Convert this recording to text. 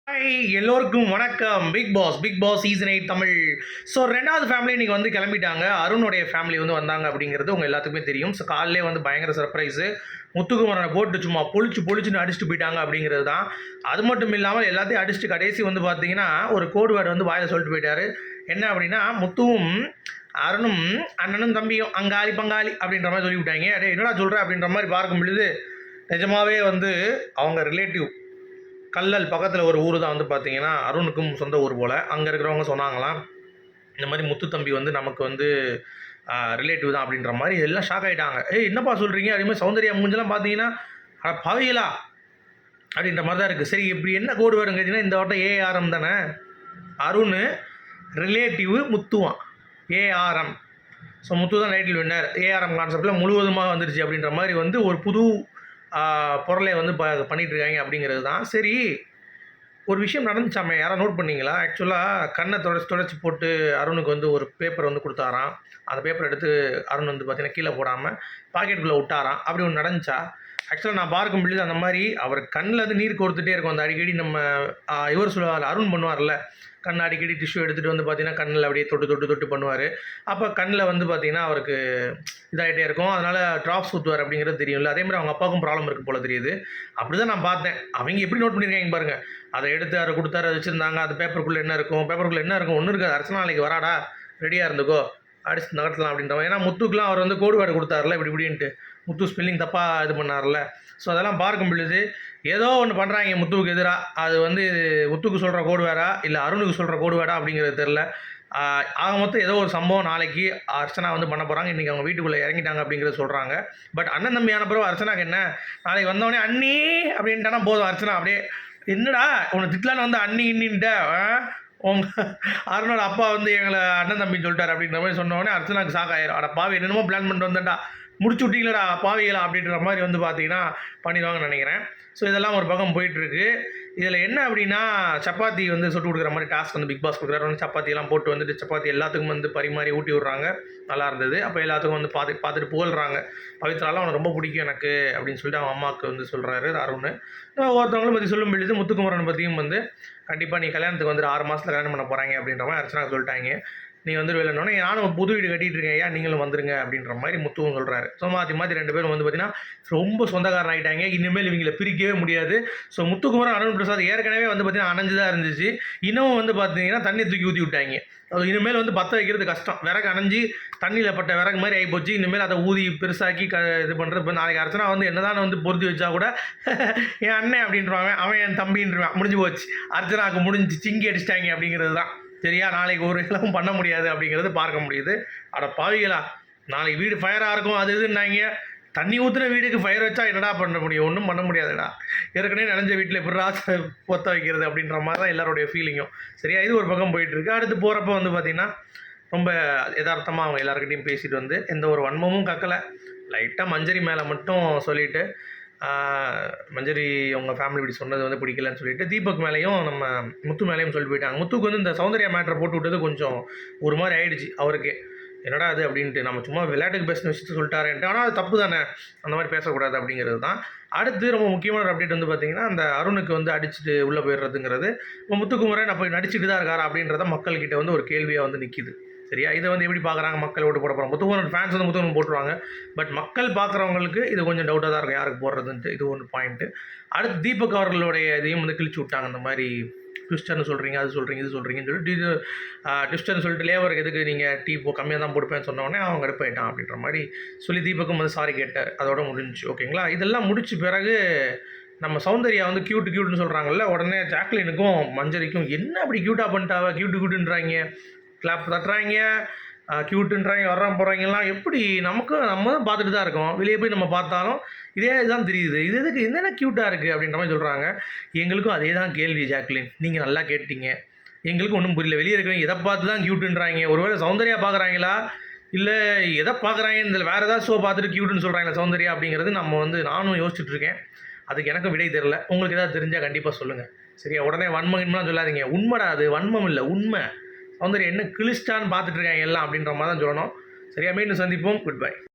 Hi எல்லோருக்கும் வணக்கம். Big boss season 8 Tamil. So 2வது ஃபேமிலி இன்றைக்கி வந்து கிளம்பிட்டாங்க. அருணுடைய ஃபேமிலி வந்து வந்தாங்க அப்படிங்கிறது உங்கள் எல்லாத்துக்குமே தெரியும். ஸோ காலையிலே வந்து பயங்கர சர்ப்ரைஸு. முத்துக்குமரனை போட்டு சும்மா பொழிச்சுன்னு அடிச்சுட்டு போயிட்டாங்க அப்படிங்கிறது தான். அது மட்டும் இல்லாமல் எல்லாத்தையும் அடிச்சுட்டு கடைசி வந்து பார்த்தீங்கன்னா ஒரு கோடு வேர்டு வந்து வாயில் சொல்லிட்டு போயிட்டாரு. என்ன அப்படின்னா, முத்துவும் அருணும் அண்ணனும் தம்பியும் அங்காளி பங்காளி அப்படின்ற மாதிரி சொல்லிவிட்டாங்க. என்னடா சொல்கிற அப்படின்ற மாதிரி பார்க்கும் பொழுது நிஜமாவே வந்து அவங்க ரிலேட்டிவ் கல்லல் பக்கத்தில் ஒரு ஊர் தான் வந்து பார்த்தீங்கன்னா அருணுக்கும் சொந்த ஊர் போல். அங்கே இருக்கிறவங்க சொன்னாங்களாம், இந்த மாதிரி முத்து தம்பி வந்து நமக்கு வந்து ரிலேட்டிவ் தான் அப்படின்ற மாதிரி. எல்லாம் ஷாக் ஆகிட்டாங்க. என்னப்பா சொல்கிறீங்க? அதேமாதிரி சௌந்தர்யா மூஞ்செல்லாம் பார்த்தீங்கன்னா பவையலா அப்படின்ற மாதிரி தான் இருக்குது. சரி, இப்படி என்ன கோடு வருங்க கேட்டிங்கன்னா, இந்த வட்டம் ஏஆர்எம் தானே. அருண் ரிலேட்டிவ் முத்துவான் ஏஆர்எம். ஸோ முத்து தான் டைட்டில் வின்னர். ஏஆர்எம் கான்செப்டில் முழுவதுமாக வந்துருச்சு அப்படின்ற மாதிரி வந்து ஒரு புது பொருளை வந்து பண்ணிகிட்டு இருக்காங்க அப்படிங்கிறது தான். சரி, ஒரு விஷயம் நடந்துச்சாமே, யாராவது நோட் பண்ணிங்களா? ஆக்சுவலாக கண்ணை தொடச்சி போட்டு அருணுக்கு வந்து ஒரு பேப்பர் வந்து கொடுத்தாராம். அந்த பேப்பர் எடுத்து அருண் வந்து பார்த்தீங்கன்னா கீழே போடாமல் பாக்கெட்டுக்குள்ளே விட்டாராம். அப்படி ஒன்று நடந்துச்சா? ஆக்சுவலாக நான் பார்க்கும் பொழுது அந்த மாதிரி அவர் கண்ணில் வந்து நீர் கொடுத்துட்டே இருக்கும். அந்த அடிக்கடி நம்ம இவர் சொல்லுவார், அருண் பண்ணுவார்ல, கண் அடிக்கடி டிஷ்யூ எடுத்துகிட்டு வந்து பார்த்தீங்கன்னா கண்ணில் அப்படியே தொட்டு பண்ணுவார். அப்போ கண்ணில் வந்து பார்த்தீங்கன்னா அவருக்கு இதாகிட்டே இருக்கும். அதனால் ட்ராப்ஸ் ஊற்றுவார் அப்படிங்கிறது தெரியும்ல. அதே மாதிரி அவங்க அப்பாவுக்கும் ப்ராப்ளம் இருக்குது போல தெரியுது. அப்படி தான் நான் பார்த்தேன். அவங்க எப்படி நோட் பண்ணியிருக்காங்க பாருங்கள். அதை எடுத்து அதை கொடுத்தாரு, அதை வச்சுருந்தாங்க. அது பேப்பருக்குள்ளே என்ன இருக்கும்? ஒன்றும் இருக்காது. அர்ச்சனா நாளைக்கு வராடா, ரெடியாக இருந்துக்கோ, அடிச்சு நகர்த்தலாம் அப்படின்றவங்க. ஏன்னா முத்துக்கெலாம் அவர் வந்து கோடு வேர்டு கொடுத்தாருல, இப்படின்ட்டு முத்து ஸ்பெல்லிங் தப்பாக இது பண்ணார்ல. ஸோ அதெல்லாம் பார்க்கும் பொழுது ஏதோ ஒன்று பண்ணுறாங்க முத்துவுக்கு எதிராக. அது வந்து முத்துக்கு சொல்கிற கோடு வேடா இல்லை அருணுக்கு சொல்கிற கோடு வேடா அப்படிங்கிறது தெரில. ஆக மொத்தம் ஏதோ ஒரு சம்பவம் நாளைக்கு அர்ச்சனா வந்து பண்ண போகிறாங்க. இன்றைக்கி அவங்க வீட்டுக்குள்ளே இறங்கிட்டாங்க அப்படிங்கிறத சொல்கிறாங்க. பட் அண்ணன் தம்பியான பிறகு அர்ச்சனாக்கு என்ன, நாளைக்கு வந்தவொடனே அண்ணி அப்படின்ட்டானா போதும். அர்ச்சனா அப்படியே என்னடா உன்னை திட்டலான்னு வந்து அண்ணி இன்னின்ட்ட உங்கள் அருணோட அப்பா வந்து எங்களை அண்ணன் தம்பின்னு சொல்லிட்டார் அப்படின்ற மாதிரி சொன்னோடனே அர்ச்சனாக்கு ஷாக் ஆயிரும். அட பாவி, என்னென்னமோ பிளான் பண்ணிட்டு வந்தேன்டா, முடிச்சு விட்டீங்களா பாவிகளா அப்படின்ற மாதிரி வந்து பார்த்தீங்கன்னா பண்ணிடுவாங்கன்னு நினைக்கிறேன். ஸோ இதெல்லாம் ஒரு பக்கம் போயிட்டுருக்கு. இதில் என்ன அப்படின்னா, சப்பாத்தி வந்து சுட்டு கொடுக்குற மாதிரி டாஸ்க் வந்து பிக் பாஸ் கொடுக்குறாரு. வந்து சப்பாத்தியெல்லாம் போட்டு வந்துட்டு சப்பாத்தி எல்லாத்துக்கும் வந்து பரிமாறி ஊட்டி விட்றாங்க. நல்லா இருந்தது. அப்போ எல்லாத்துக்கும் வந்து பார்த்துட்டு புகழ்கிறாங்க. பவித்ராலாம் அவனை ரொம்ப பிடிக்கும் எனக்கு அப்படின்னு சொல்லிட்டு அவன் அம்மாவுக்கு வந்து சொல்கிறாரு அருண். ஒருத்தவங்களும் பற்றி சொல்லும் பொழுது முத்துக்குமரனை பற்றியும் வந்து கண்டிப்பாக நீ கல்யாணத்துக்கு வந்து 6 மாதத்தில் கல்யாணம் பண்ண போகிறாங்க அப்படின்ற மாதிரி அர்ச்சனா சொல்லிட்டாங்க. நீ வந்து வேலைன்னொன்னே நானும் புது வீடு கட்டிகிட்டு இருக்கேன், ஏன் நீங்களும் வந்துருங்க அப்படின்ற மாதிரி முத்துவும் சொல்கிறாரு. ஸோ மாற்றி 2 பேரும் வந்து பார்த்திங்கன்னா ரொம்ப சொந்தக்காரன் ஆகிட்டாங்க. இனிமேல் இவங்களை பிரிக்கவே முடியாது. ஸோ முத்துக்குமரன் அருண் பிரசாத் ஏற்கனவே வந்து பார்த்திங்கன்னா அணைஞ்சு தான் இருந்துச்சு. இன்னமும் வந்து பார்த்திங்கன்னா தண்ணி தூக்கி ஊற்றி விட்டாங்க. அது இனிமேல் வந்து பற்ற வைக்கிறது கஷ்டம். விறகு அணைஞ்சி தண்ணியில் பட்ட விறகு மாதிரி ஆகிப்போச்சு. இனிமேல் அதை ஊதி பெருசாக்கி இது பண்ணுறது. இப்போ நாளைக்கு அர்ச்சனா வந்து என்னதான் வந்து பொருத்தி வச்சா கூட என் அண்ணன் அப்படின்றவாங்க, அவன் என் தம்பின்றான். முடிஞ்சு போச்சு, அர்ச்சனாவுக்கு முடிஞ்சு சிங்கி அடிச்சிட்டாங்க அப்படிங்கிறது தான். சரியா, நாளைக்கு ஒரு இளவும் பண்ண முடியாது அப்படிங்கிறது பார்க்க முடியுது. அட பாவிகளா, நாளைக்கு வீடு ஃபயராக இருக்கும் அது இதுன்னாங்க. தண்ணி ஊற்றுன வீடுக்கு ஃபயர் வச்சா என்னடா பண்ண முடியும்? ஒன்றும் பண்ண முடியாதுடா. ஏற்கனவே நினைஞ்ச வீட்டில் எப்படிடா பொத்த வைக்கிறது அப்படின்ற மாதிரி தான் எல்லாருடைய ஃபீலிங்கும். சரியா, இது ஒரு பக்கம் போயிட்டுருக்கு. அடுத்து போகிறப்ப வந்து பார்த்திங்கன்னா ரொம்ப யதார்த்தமாக அவங்க எல்லாருக்கிட்டையும் பேசிட்டு வந்து எந்த ஒரு வன்மமும் கக்கலை. லைட்டாக மஞ்சரி மேலே மட்டும் சொல்லிவிட்டு, மஞ்சரி உங்கள் ஃபேமிலி இப்படி சொன்னது வந்து பிடிக்கலன்னு சொல்லிட்டு தீபக் மேலேயும் நம்ம முத்து மேலேயும் சொல்லிட்டு போயிட்டாங்க. முத்துக்கு வந்து இந்த சௌந்தர்யா மேட்டரை போட்டு விட்டது கொஞ்சம் ஒரு மாதிரி ஆயிடுச்சு அவருக்கு. என்னடா அது அப்படின்ட்டு, நம்ம சும்மா விளையாட்டுக்கு பேசின விஷயத்தை சொல்லிட்டாருன்ட்டு. ஆனால் அது தப்பு தானே, அந்த மாதிரி பேசக்கூடாது அப்படிங்கிறது தான். அடுத்து ரொம்ப முக்கியமான அப்டேட் வந்து பார்த்திங்கன்னா, அந்த அருணுக்கு வந்து அடிச்சுட்டு உள்ளே போயிடுறதுங்கிறது. இப்போ முத்துக்குமரன் அப்போ நடிச்சுட்டு தான் இருக்காரா அப்படின்றத மக்கள்கிட்ட வந்து ஒரு கேள்வியாக வந்து நிற்கிது. சரியா, இதை வந்து எப்படி பார்க்குறாங்க மக்கள்? ஓட்டு போட போகிறாங்க. முத்துக்குமரன் ஃபேன்ஸ் வந்து முத்துக்குமரன் போட்டுருவாங்க. பட் மக்கள் பார்க்குறவங்களுக்கு இது கொஞ்சம் டவுட்டாக தான் இருக்கும், யாருக்கு போடுறதுன்ட்டு. இது ஒன்று பாயிண்ட்டு. அடுத்து தீபக் அவர்களுடைய இதையும் வந்து கிழிச்சு விட்டாங்க. இந்த மாதிரி ட்விஸ்டர்னு சொல்கிறீங்க, அது சொல்கிறீங்க, இது சொல்கிறீங்கன்னு சொல்லிட்டு ட்விஸ்டர்னு சொல்லிட்டு லேவருக்கு எதுக்கு நீங்கள் டீ கம்மியாக தான் போட்டுப்பேன்னு சொன்னோடனே அவங்க எடுப்பாயிட்டான் அப்படின்ற மாதிரி சொல்லி தீபக்கும் வந்து சாரி கேட்டார். அதோட முடிஞ்சு. ஓகேங்களா, இதெல்லாம் முடிச்ச பிறகு நம்ம சௌந்தர்யா வந்து க்யூட்டுன்னு சொல்கிறாங்கல்ல, உடனே ஜாக்லினுக்கும் மஞ்சரிக்கும் என்ன அப்படி க்யூட்டாக பண்ணிட்டாவ, க்யூட்டுன்றாங்க, கிளாப் தட்டுறாங்க, க்யூட்டுன்றாங்க, வர்றான் போகிறாங்கலாம். எப்படி நம்ம தான் பார்த்துட்டு தான் இருக்கோம். வெளியே போய் நம்ம பார்த்தாலும் இதே இதுதான் தெரியுது. இது எதுக்கு என்னென்ன க்யூட்டாக இருக்குது அப்படின்ற மாதிரி சொல்கிறாங்க. எங்களுக்கும் அதே தான் கேள்வி ஜாக்லின், நீங்கள் நல்லா கேட்டீங்க. எங்களுக்கும் ஒன்றும் புரியல. வெளியே இருக்கிறவங்க எதை பார்த்து தான் க்யூட்டுன்றாங்க. ஒருவேளை சௌந்தர்யா பார்க்குறாங்களா, இல்லை எதை பார்க்குறாங்க, இதில் வேறு ஏதாவது ஷோ பார்த்துட்டு க்யூட்டுன்னு சொல்கிறாங்களா சௌந்தர்யா அப்படிங்கிறது நானும் யோசிச்சுட்ருக்கேன். அதுக்கு எனக்கும் விடை தெரில. உங்களுக்கு ஏதாவது தெரிஞ்சால் கண்டிப்பாக சொல்லுங்கள். சரியா, உடனே வன்மம்லாம் சொல்லாதீங்க. உண்மைடா, அது வன்மம் இல்லை, உண்மை. சௌந்தர்யா என்ன கிழிச்சிட்டான்னு பார்த்துட்டு இருக்காங்க எல்லாம் அப்படின்ற மாதிரி தான் சொல்லணும். சரியா, மீண்டும் சந்திப்போம். Good bye.